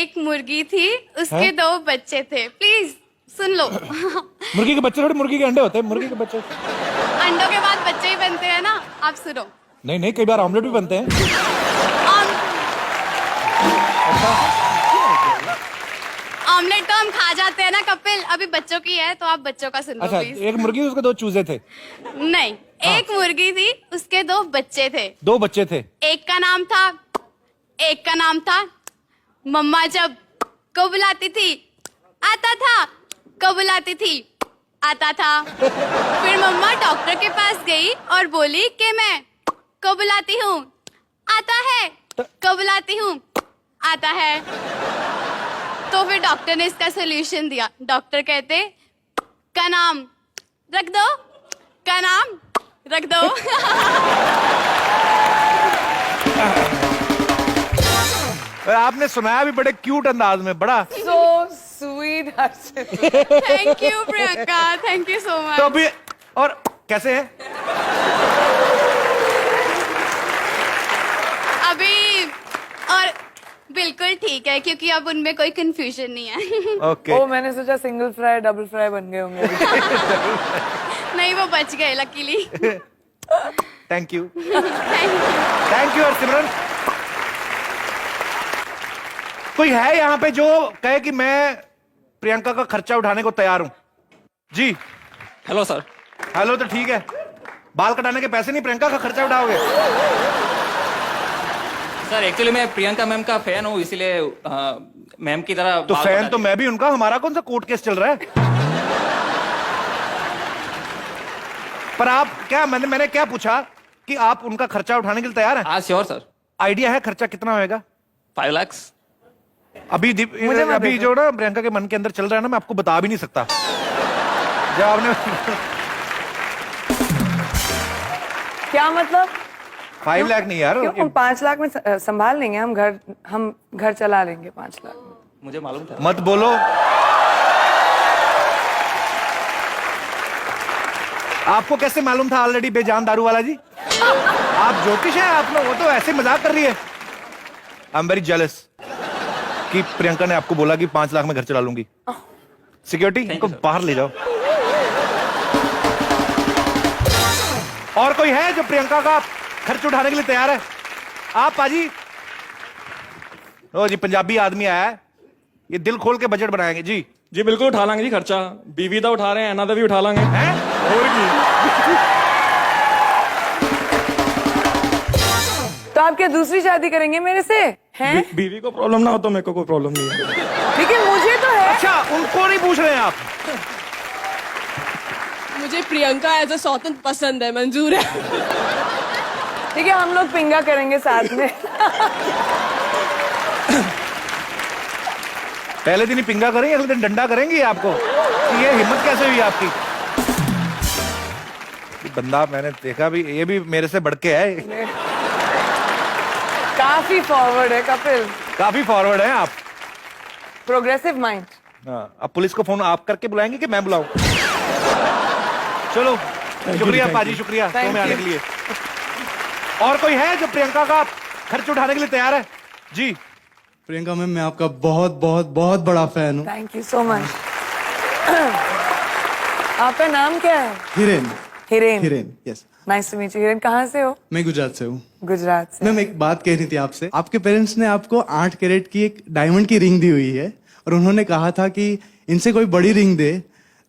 एक मुर्गी थी, उसके 2 बच्चे थे। प्लीज सुन लो। मुर्गी के बच्चे थोड़ी मुर्गी के अंडे होते हैं, मुर्गी के बच्चे। अंडों के बाद बच्चे ही बनते हैं ना, आप सुनो। नहीं नहीं, कई बार ऑमलेट भी बनते हैं। ऑमलेट तो हम खा जाते हैं ना कपिल, अभी बच्चों की है तो आप बच्चों का सुनो अच्छा, प्लीज। एक मुर्गी उसके 2 चूजे थे। नहीं, एक मुर्गी थी, उसके 2 बच्चे थे। 2 बच्चे थे। एक का नाम था मम्मा। जब को बुलाती थी आता था, को बुलाती थी आता था। फिर मम्मा डॉक्टर के पास गई और बोली कि मैं को बुलाती हूँ आता है, को बुलाती हूँ आता है। तो फिर डॉक्टर ने इसका सोल्यूशन दिया। डॉक्टर कहते का नाम रख दो, का नाम रख दो। आपने सुनाया भी बड़े क्यूट अंदाज में, बड़ा So sweet, Harshit. Thank you Priyanka, thank you सो तो मच। अभी और कैसे है? अभी और बिल्कुल ठीक है, क्योंकि अब उनमें कोई कंफ्यूजन नहीं है। ओके। ओ, मैंने सोचा सिंगल फ्राई डबल फ्राई बन गए होंगे। नहीं, वो बच गए luckily. Thank you, thank you Harsimran. कोई है यहाँ पे जो कहे कि मैं प्रियंका का खर्चा उठाने को तैयार हूं? जी हेलो सर। हेलो तो ठीक है, बाल कटाने के पैसे नहीं, प्रियंका का खर्चा उठाओगे? सर एक्चुअली मैं प्रियंका मैम का फैन हूँ, इसीलिए मैम की तरह तो बाल फैन कटा तो मैं भी उनका, हमारा कौन सा कोर्ट केस चल रहा है? पर आप क्या, मैंने क्या पूछा कि आप उनका खर्चा उठाने के लिए तैयार हैं? हाँ श्योर सर। आइडिया है खर्चा कितना होएगा? 5 लाख। अभी अभी जो ना प्रियंका के मन के अंदर चल रहा है ना, मैं आपको बता भी नहीं सकता। जब आपने क्या मतलब? 5 लाख नहीं यार, क्यों? 5 लाख में संभाल लेंगे हम घर चला लेंगे 5 लाख में। मुझे मालूम था। मत बोलो। आपको कैसे मालूम था ऑलरेडी बेजान दारू वाला जी? आप ज्योतिष हैं आप लोग, वो तो ऐसे मजाक कर रही है। आई एम वेरी जेलस कि प्रियंका ने आपको बोला कि 5 लाख में घर चला लूंगी। सिक्योरिटी इनको बाहर ले जाओ। और कोई है जो प्रियंका का खर्च उठाने के लिए तैयार है? आप पाजी। ओ जी, पंजाबी आदमी आया है, ये दिल खोल के बजट बनाएंगे जी। जी बिल्कुल उठा लांगे जी खर्चा, बीवी दा उठा रहे हैं, एना दा भी उठा लांगे। हैं? और की तो आप क्या दूसरी शादी करेंगे मेरे से? हैं? बीवी को प्रॉब्लम ना हो तो मेरे को कोई प्रॉब्लम नहीं है। लेकिन मुझे तो है। अच्छा, उनको नहीं पूछ रहे हैं आप? मुझे प्रियंका एज अ स्वतंत्र पसंद है, मंजूर है। ठीक है, हम लोग पिंगा करेंगे साथ में। पहले दिन ही पिंगा करेंगे, अगले दिन डंडा करेंगे आपको। ये हिम्मत कैसे हुई आपकी? ये बंदा मैंने देखा भी, ये भी मेरे से बढ़ के है। काफी फॉरवर्ड है कपिल, काफी फॉरवर्ड है आप। Progressive mind. हाँ, अब पुलिस को फोन आप करके बुलाएंगे कि मैं बुलाऊं? चलो, शुक्रिया पाजी, शुक्रिया शो में आने के लिए। और कोई है जो प्रियंका का खर्च उठाने के लिए तैयार है? जी प्रियंका मैम, मैं आपका बहुत बहुत बहुत बड़ा फैन हूँ। Thank you so much. आपका नाम क्या है? Hiren. Hiren. Hiren, yes. Nice to meet you. Hiren, कहाँ से हो? मैं गुजरात से हूँ। गुजरात से। मैम एक बात कहनी थी आपसे। आपके पेरेंट्स ने आपको 8 कैरेट की एक डायमंड की रिंग दी हुई है और उन्होंने कहा था कि इनसे कोई बड़ी रिंग दे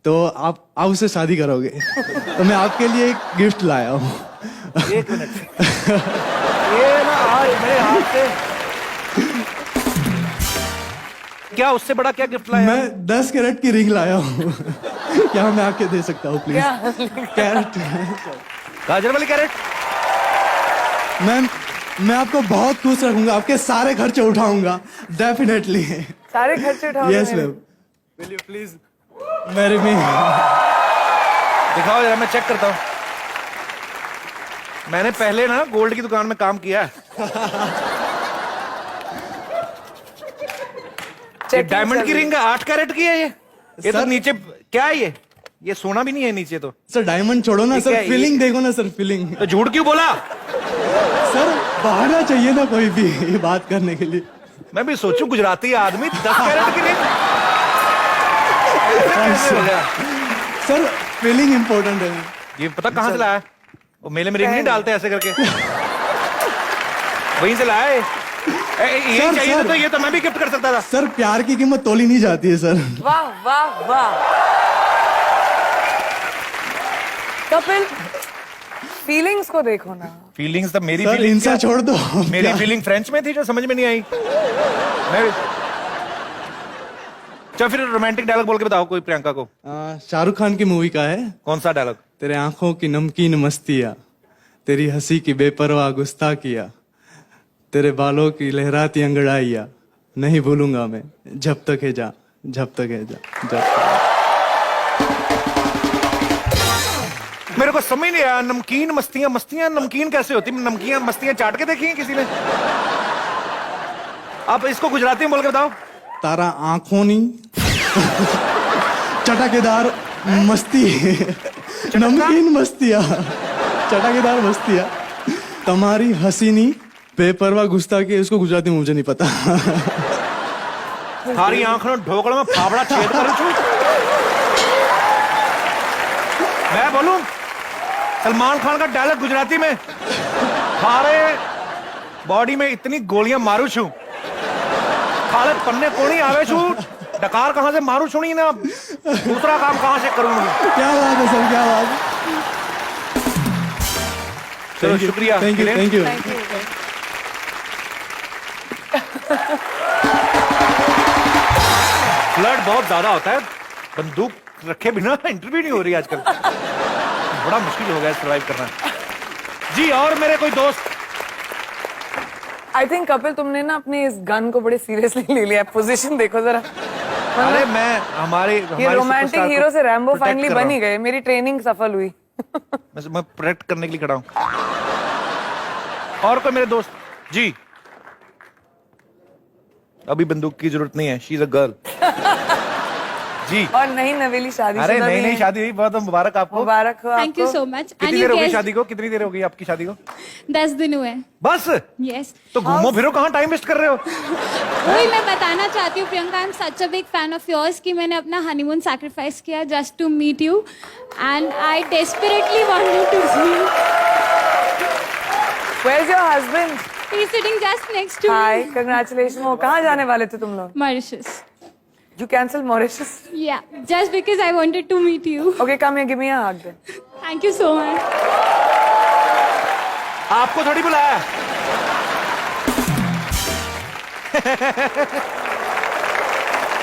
तो आप उससे शादी करोगे। तो मैं आपके लिए एक गिफ्ट लाया हूँ। एक मिनट। ये ना आज मेरे हाथ से क्या, उससे बड़ा क्या गिफ्ट लाया? मैं 10 कैरेट की रिंग लाया हूँ। क्या मैं आके दे सकता हूँ प्लीज? कैरेट। गाजर वाली कैरेट। मैम मैं आपको बहुत खुश रखूंगा, आपके सारे खर्चे उठाऊंगा डेफिनेटली। सारे खर्चे उठाओगे? Yes ma'am. Will you please marry me. दिखाओ जरा, मैं चेक करता हूँ। मैंने पहले ना गोल्ड की दुकान में काम किया है। ये डायमंड की रिंग 8 कैरेट की है ये तो नीचे क्या है ये सोना भी नहीं है नीचे तो। सर डायमंड छोड़ो ना सर, फीलिंग देखो ना सर, फीलिंग। तो झूठ क्यों बोला? सर बाहर ना चाहिए ना कोई भी ये बात करने के लिए। मैं भी सोचूं गुजराती आदमी 10 कैरेट की रिंग कैसे हो गया? सर फीलिंग इम्पोर्टेंट है। ये पता कहाँ से लाया है? वो मेले में रिंग नहीं डालते ऐसे करके, वहीं से लाया है। ये सर, चाहिए सर। तो ये तो मैं भी गिफ्ट कर सकता था। सर प्यार की कीमत तोली नहीं जाती है सर। वाह वाह वाह। कपिल फीलिंग्स को देखो ना। फीलिंग्स तो मेरी सर फीलिंग इंसा छोड़ दो। मेरी फीलिंग फ्रेंच में थी जो समझ में नहीं आई। मैं चल फिर रोमांटिक डायलॉग बोल के बताओ कोई प्रियंका को। शाहरुख खान की मूवी का है। कौन सा डायलॉग? तेरे आंखों की नमकीन मस्तियाँ, तेरी हंसी की बेपरवाह गुस्ताखियाँ, तेरे बालों की लहराती अंगड़ाइयाँ, नहीं भूलूंगा मैं जब तक है जा, जब तक है जा, जब तक। मेरे को समझ नहीं आया, नमकीन मस्तियां, मस्तियां नमकीन कैसे होती? नमकीन मस्तियां चाट के देखी हैं किसी ने? आप इसको गुजराती में बोल के बताओ। तारा आंखों नी चटकेदार मस्ती, नमकीन मस्तियाँ, चटकेदार मस्तियाँ, तुम्हारी हसीनी बेपरवाह गुस्ताखी। उसको गुजराती में मुझे नहीं पता। थारी आंखों ढोकड़ में फावड़ा छेद करूं छू। मैं बोलूं सलमान खान का डायलॉग गुजराती में, थारे बॉडी में इतनी गोलियां मारू छू, खाले पन्ने कोनी आवे छू, डकार कहां से मारू छुनी ना, दूसरा काम कहां से करूं? क्या बात है सर, क्या बात है। चलो शुक्रिया। Thank you, thank you. Flirt बहुत ज्यादा होता है, बंदूक रखे बिना इंटरव्यू नहीं हो रही आजकल। बड़ा मुश्किल हो गया सर्वाइव करना। जी और मेरे कोई दोस्त। आई थिंक कपिल तुमने ना अपने इस गन को बड़े सीरियसली ले लिया। पोजीशन देखो जरा। अरे मैं हमारे ये रोमांटिक हीरो से रैम्बो फाइनली बन ही गए। मेरी ट्रेनिंग सफल हुई। मैं प्रोटेक्ट करने के लिए खड़ा हूं। और कोई मेरे दोस्त? जी अभी बंदूक की जरूरत नहीं है, शी इज अ गर्ल। जी और नहीं नवेली शादी। अरे नहीं नहीं शादी हुई, बहुत मुबारक आपको। मुबारक हो थैंक यू आपको। So much. कितनी देर हो गई शादी को? कितनी देर हो गई आपकी शादी को? 10 दिन हुए। बस यस। तो घूमो फिरो, कहाँ टाइम वेस्ट कर रहे हो? वही मैं बताना चाहती हूँ Priyanka, I am such a big fan of yours कि मैंने अपना हनीमून सैक्रिफाइस किया just to meet you and I desperately wanted to see you. Where's your husband? He is sitting just next to Hi, me. congratulations. वो कहाँ जाने वाले थे तुम लोग? Mauritius. You cancelled Mauritius? Yeah, just because I wanted to meet you. Okay, come here, give me a hug then. Thank you so much. आपको थोड़ी बुलाया।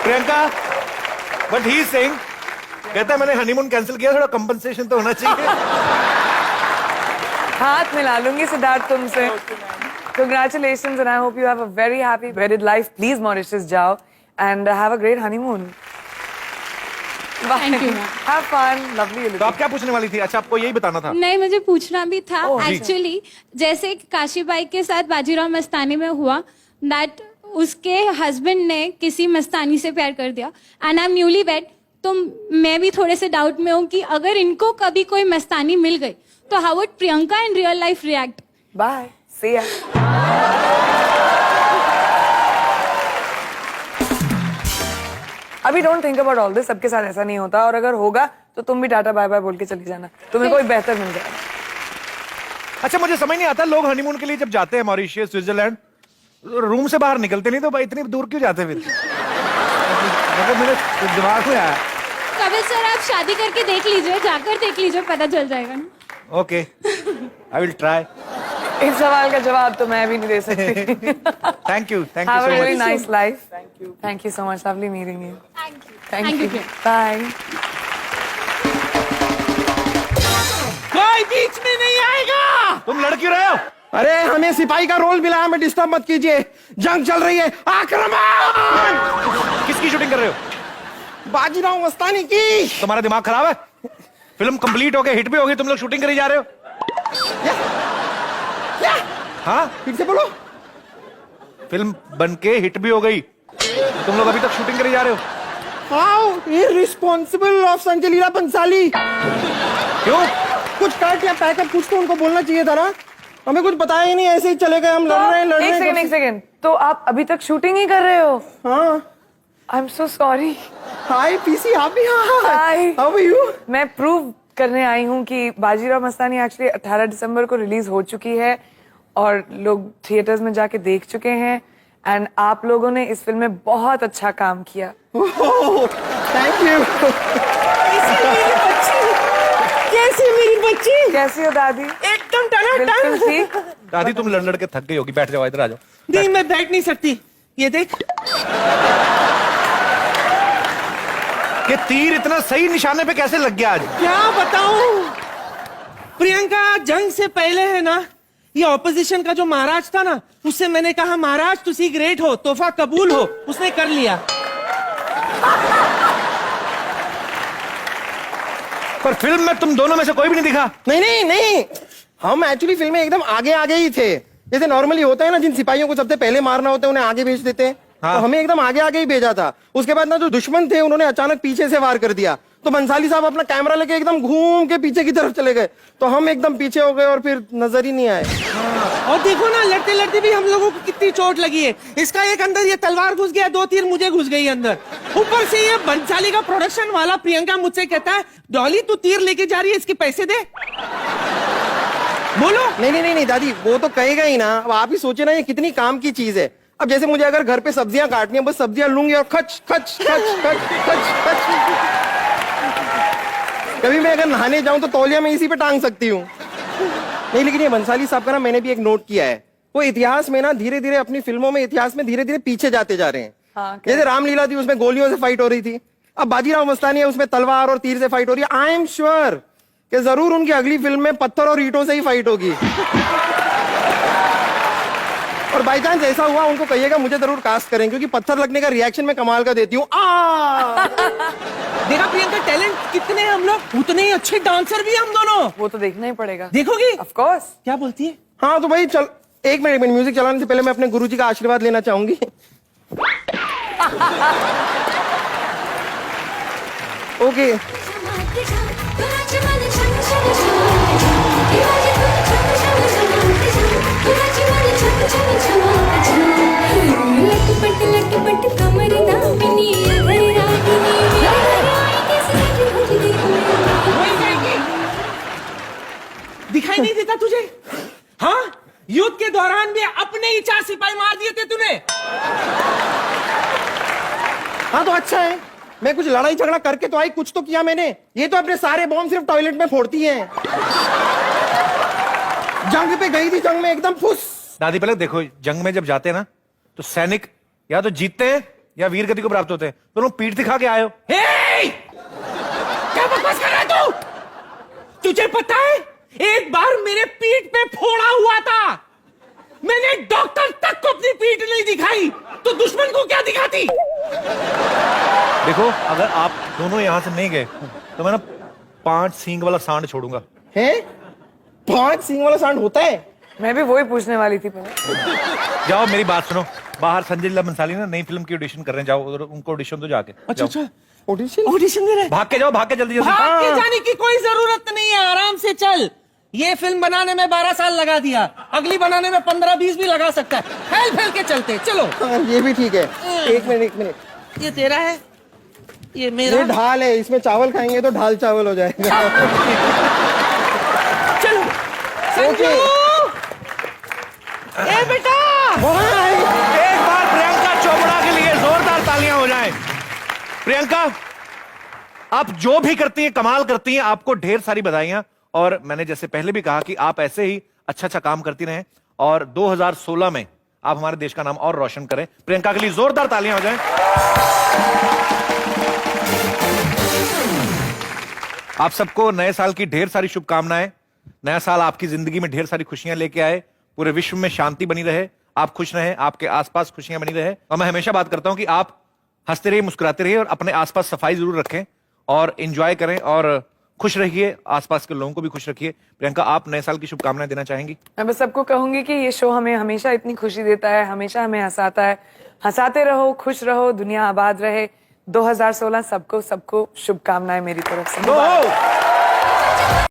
प्रियंका बट ही सिंग कहता है मैंने हनीमून कैंसिल किया, थोड़ा कंपनसेशन तो होना चाहिए। हाथ मिला लूंगी सिद्धार्थ तुमसे। Congratulations and I hope you have a very happy wedded life. Please Mauritius जाओ and have a great honeymoon. Bye. Thank you, ma'am. Have fun. Lovely. तो आप क्या पूछने वाली थी? अच्छा आपको यही बताना था। नहीं, मुझे पूछना भी था Oh, जी। एक्चुअली, जैसे काशीबाई के साथ बाजीराव मस्तानी में हुआ दैट उसके हस्बैंड ने किसी मस्तानी से प्यार कर दिया and I am newly wed, तो मैं भी थोड़े से डाउट में हूँ कि अगर इनको कभी कोई मस्तानी मिल गई तो how would Priyanka in real life react? Bye. See ya. अभी don't think about all this. सबके साथ ऐसा नहीं होता और अगर होगा तो तुम भी टाटा बाय बाय बोल के चली जाना, तुम्हें कोई बेहतर मिल जाएगा। अच्छा मुझे समझ नहीं आता, लोग हनीमून के लिए जब जाते हैं मॉरिशस, स्विट्जरलैंड, रूम से बाहर निकलते नहीं तो भाई इतनी दूर क्यों जाते फिर? मतलब मेरे दिमाग में आया। कपिल सर आप शादी करके देख लीजिए, जाकर देख लीजिए, पता चल जाएगा ना। Okay I will try. इस सवाल का जवाब तो मैं भी नहीं दे सकती। Thank you Have a so really much. nice life. Thank you so much. Lovely meeting you. Thank you. Bye. कोई बीच में नहीं आएगा। तुम लड़ क्यों रहे हो? अरे हमें सिपाही का रोल मिला, हमें डिस्टर्ब मत कीजिए। जंग चल रही है, आक्रमण। किसकी शूटिंग कर रहे हो? बाजीराव मस्तानी की। तुम्हारा दिमाग खराब है? फिल्म कंप्लीट हो गई, हिट भी हो गई, तुम लोग शूटिंग करी जा रहे हो? हाँ फिर से बोलो। फिल्म बन के हिट भी हो गई, तुम लोग अभी तक शूटिंग करी जा रहे हो? How irresponsible of Sanjay Bhansali. क्यों? कुछ कट या पैकअप कुछ तो उनको बोलना चाहिए था ना। हमें कुछ बताया ही नहीं, ऐसे ही चले गए, हम लड़ रहे हैं एक सेकेंड, तो आप अभी तक शूटिंग ही कर रहे हो? हाँ। I am so sorry. Hi PC, आप भी? हाय, हाउ आर यू? मैं प्रूव करने आई हूँ कि बाजीराव मस्तानी एक्चुअली 18 दिसंबर को रिलीज हो चुकी है और लोग थिएटर्स में जाके देख चुके हैं, एंड आप लोगों ने इस फिल्म में बहुत अच्छा काम किया। Thank you. कैसी मेरी बच्ची? कैसी हो दादी? एकदम टनाटन। बिल्कुल ठीक। दादी तुम लड़ लड़ के थक गई होगी, बैठ जाओ, इधर आ जाओ। नहीं, मैं बैठ नहीं सकती। ये देख, कि तीर इतना सही निशाने पे कैसे लग गया आज? क्या बताऊं प्रियंका, जंग से पहले है ना, ये ऑपोजिशन का जो महाराज था ना, उससे मैंने कहा महाराज तुसी ग्रेट हो, तोहफा कबूल हो, उसने कर लिया। पर फिल्म में तुम दोनों में से कोई भी नहीं दिखा। नहीं नहीं नहीं, हम एक्चुअली फिल्म में एकदम आगे आगे ही थे। जैसे नॉर्मली होता है ना, जिन सिपाहियों को सबसे पहले मारना होता है उन्हें आगे भेज देते हैं। हाँ। तो हमें एकदम आगे आगे ही भेजा था। उसके बाद ना जो दुश्मन थे उन्होंने अचानक पीछे से वार कर दिया, तो बंसाली साहब अपना कैमरा लेके एकदम घूम के पीछे की तरफ चले गए, तो हम एकदम पीछे हो गए और फिर नजर ही नहीं आए। और देखो ना, लड़ते लड़ते भी हम लोगों को कितनी चोट लगी है। इसका एक अंदर ये तलवार घुस गया, 2 तीर मुझे घुस गई अंदर। ऊपर से ये बंसाली का प्रोडक्शन वाला प्रियंका मुझसे कहता है, डॉली तू तीर लेके जा रही है, इसके पैसे दे। बोलो। नहीं नहीं नहीं नहीं दादी, वो तो कहेगा ही ना। अब आप ही सोचे ना, ये कितनी काम की चीज है। अब जैसे मुझे अगर घर पे सब्जियां काटनी है, बस सब्जियां लूंगी और खच खच खच खच खच खच। कभी मैं अगर नहाने जाऊं तो तौलिया में इसी पे टांग सकती हूँ। नहीं, लेकिन ये बंसाली साहब का ना मैंने भी एक नोट किया है, वो इतिहास में ना धीरे धीरे अपनी फिल्मों में इतिहास में धीरे धीरे पीछे जाते जा रहे हैं। हाँ, जैसे रामलीला थी, उसमें गोलियों से फाइट हो रही थी। अब बाजीराव मस्तानी है, उसमें तलवार और तीर से फाइट हो रही है। आई एम श्योर कि जरूर उनकी अगली फिल्म में पत्थर और ईंटों से ही फाइट होगी। और बाई चांस ऐसा हुआ, उनको कहिएगा मुझे जरूर कास्ट करें, क्योंकि पत्थर लगने का रिएक्शन मैं कमाल का देती हूँ। देखा प्रियंका, टैलेंट कितने हैं हम लोग, उतने ही अच्छे डांसर भी हम दोनों। वो तो देखना ही पड़ेगा। देखोगी? Of course. क्या बोलती है? हाँ तो भाई चल, एक मिनट म्यूजिक चलाने से पहले मैं अपने गुरुजी का आशीर्वाद लेना चाहूंगी। ओके। दिखाई नहीं देता तुझे? हाँ, युद्ध के दौरान भी अपने ही 4 सिपाही मार दिए थे तूने। हाँ तो अच्छा है, मैं कुछ लड़ाई झगड़ा करके तो आई, कुछ तो किया मैंने। ये तो अपने सारे बॉम्ब सिर्फ टॉयलेट में फोड़ती हैं। जंग पे गई थी, जंग में एकदम फुस। दादी पहले देखो, जंग में जब जाते हैं ना, तो सैनिक या तो जीतते हैं या वीर गति को प्राप्त होते हैं। तुम पीठ दिखा के आए हो। क्या बकवास कर रहा है तू? तुझे पता है, एक बार मेरे पीठ पे फोड़ा हुआ था, मैंने डॉक्टर तक को अपनी पीठ नहीं दिखाई, तो दुश्मन को क्या दिखाती? देखो, अगर आप दोनों यहां से नहीं गए तो मैं ना 5 सींग वाला सांड छोड़ूंगा। है? 5 सींग वाला सांड होता है? मैं भी वही पूछने वाली थी पहले। जाओ मेरी बात सुनो, बाहर संजय लीला बंसाली ना नई फिल्म की ऑडिशन कर रहे हैं, जाओ उधर उनको ऑडिशन तो जाके। अच्छा जाओ। अच्छा, ऑडिशन दे रहे। भाग के जाओ, भाग के जल्दी जल्दी। भाग के जाने की कोई जरूरत नहीं है, आराम से चल। ये फिल्म बनाने में 12 साल लगा दिया, अगली बनाने में 15-20 भी लगा सकता है। फैल फैल के चलते, चलो। हाँ, ये भी ठीक है। एक मिनट। ये तेरा है, ये मेरा। ये ढाल है, इसमें चावल खाएंगे तो ढाल चावल हो जाएगा। चलो संजू। ए बेटा, एक बार प्रियंका चोपड़ा के लिए जोरदार तालियां हो जाएं। प्रियंका, आप जो भी करती हैं कमाल करती हैं, आपको ढेर सारी बधाइयां। और मैंने जैसे पहले भी कहा कि आप ऐसे ही अच्छा अच्छा काम करती रहें और 2016 में आप हमारे देश का नाम और रोशन करें। प्रियंका के लिए जोरदार तालियां हो जाएं। आप सबको नए साल की ढेर सारी शुभकामनाएं। नया साल आपकी जिंदगी में ढेर सारी खुशियां लेके आए, पूरे विश्व में शांति बनी रहे, आप खुश रहें, आपके आसपास खुशियां बनी रहे। और मैं हमेशा बात करता हूं कि आप हंसते रहिए, मुस्कुराते रहिए और अपने आसपास सफाई जरूर रखें और एंजॉय करें और खुश रहिए, आसपास के लोगों को भी खुश रखिए। प्रियंका, आप नए साल की शुभकामनाएं देना चाहेंगी? मैं बस सबको कहूंगी कि ये शो हमें हमेशा इतनी खुशी देता है, हमेशा हमें हंसाता है। हंसाते रहो, खुश रहो, दुनिया आबाद रहे। 2016 सबको शुभकामनाएं मेरी तरफ से।